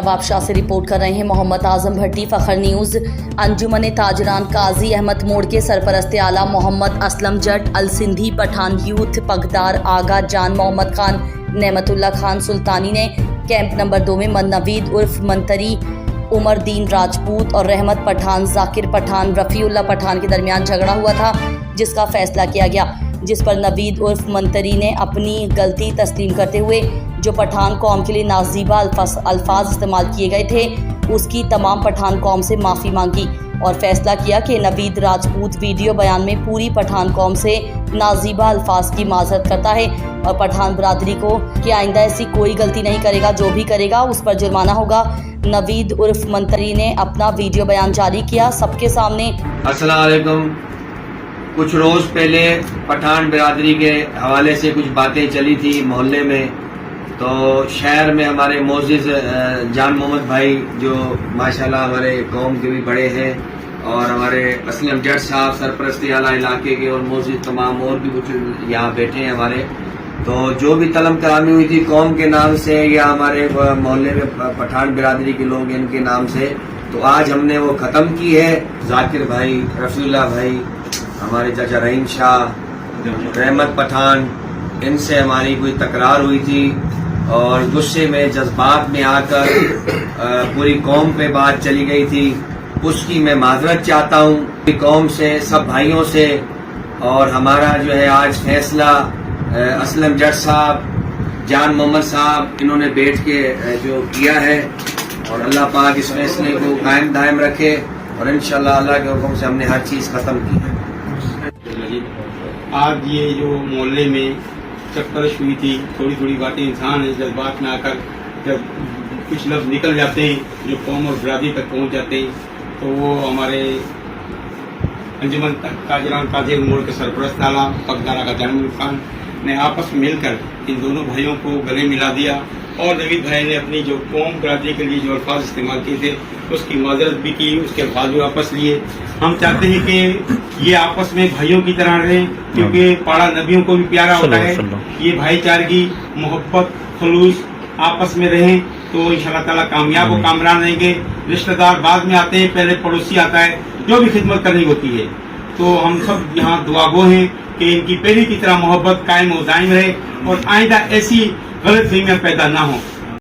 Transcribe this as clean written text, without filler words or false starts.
नवाब शाह से रिपोर्ट कर रहे हैं मोहम्मद आजम भट्टी, फखर न्यूज़। अंजुमन ताजरान काजी अहमद मोड़ के सरपरस्त आला मोहम्मद असलम जट, अल सिंधी पठान यूथ पगदार आगा जान मोहम्मद खान, नेमतुल्ला खान सुल्तानी ने कैंप नंबर 2 में नवीद उर्फ मंतरी, उमर दीन राजपूत और रहमत पठान, जाकिर पठान, रफ़ीउल्ला पठान के दरमियान झगड़ा हुआ था, जिसका फैसला किया गया, जिस पर नवीद उर्फ मंतरी ने अपनी गलती तस्लीम करते हुए जो पठान कौम के लिए नाजीबा अल्फाज इस्तेमाल किए गए थे उसकी तमाम पठान कौम से माफ़ी मांगी और फैसला किया कि नवीद राजपूत वीडियो बयान में पूरी पठान कौम से नाजीबा अल्फाज की माजरत करता है और पठान बरादरी को कि आइंदा ऐसी कोई गलती नहीं करेगा, जो भी करेगा उस पर जुर्माना होगा। नवीद उर्फ मंतरी ने अपना वीडियो बयान जारी किया सबके सामने। अस्सलाम वालेकुम। कुछ रोज़ पहले पठान बिरादरी के हवाले से कुछ बातें चली थी मोहल्ले में, तो शहर में हमारे मोअज़्ज़िज़ जान मोहम्मद भाई जो माशाल्लाह हमारे कौम के भी बड़े हैं और हमारे असलम जट साहब सरपरस्ती आला इलाके के और मोअज़्ज़िज़ तमाम और भी कुछ यहाँ बैठे हैं हमारे, तो जो भी तलम कलामी हुई थी कौम के नाम से या हमारे मोहल्ले में पठान बिरादरी के लोग इनके नाम से, तो आज हमने वो ख़त्म की है। जाकिर भाई, रफ़ीउल्ला भाई, हमारे चाचा रहीम शाह, रहमत पठान, इनसे हमारी कोई तकरार हुई थी और गुस्से में जज्बात में आकर पूरी कौम पे बात चली गई थी, उसकी मैं माजरत चाहता हूँ कौम से, सब भाइयों से। और हमारा जो है आज फैसला असलम जट साहब, जान मोहम्मद साहब, इन्होंने बैठ के जो किया है और अल्लाह पाक इस फैसले को कायम दायम रखे और इंशाल्लाह अल्लाह के हुक्म से हमने हर चीज़ ख़त्म की है। आज ये जो मोहल्ले में चक्करश हुई थी, थोड़ी थोड़ी बातें इंसान है जज्बात में आकर जब कुछ लफ्ज़ निकल जाते हैं जो कौम और बरादरी तक पहुंच जाते हैं, तो वो हमारे अंजुमन ताजरान काजी मोड़ के सरपरस्त आला पगदारा का जान खान ने आपस में मिलकर इन दोनों भाइयों को गले मिला दिया और नवीद भाई ने अपनी जो कौम बरादरी के लिए जो अल्फाज इस्तेमाल किए थे उसकी माजरत भी की, उसके अल्फाज भी वापस लिए। हम चाहते हैं कि ये आपस में भाइयों की तरह रहें, क्योंकि पाड़ा नबियों को भी प्यारा होता है। ये भाईचारगी, मोहब्बत, खलूस आपस में रहें तो इंशाल्लाह ताला कामयाब व कामरान रहेंगे। रिश्तेदार बाद में आते हैं, पहले पड़ोसी आता है, जो भी खिदमत करनी होती है। तो हम सब यहाँ दुआगो हैं कि इनकी पहले की तरह मोहब्बत कायम व दायम रहे और आइंदा ऐसी गलत फहमियाँ पैदा ना हो।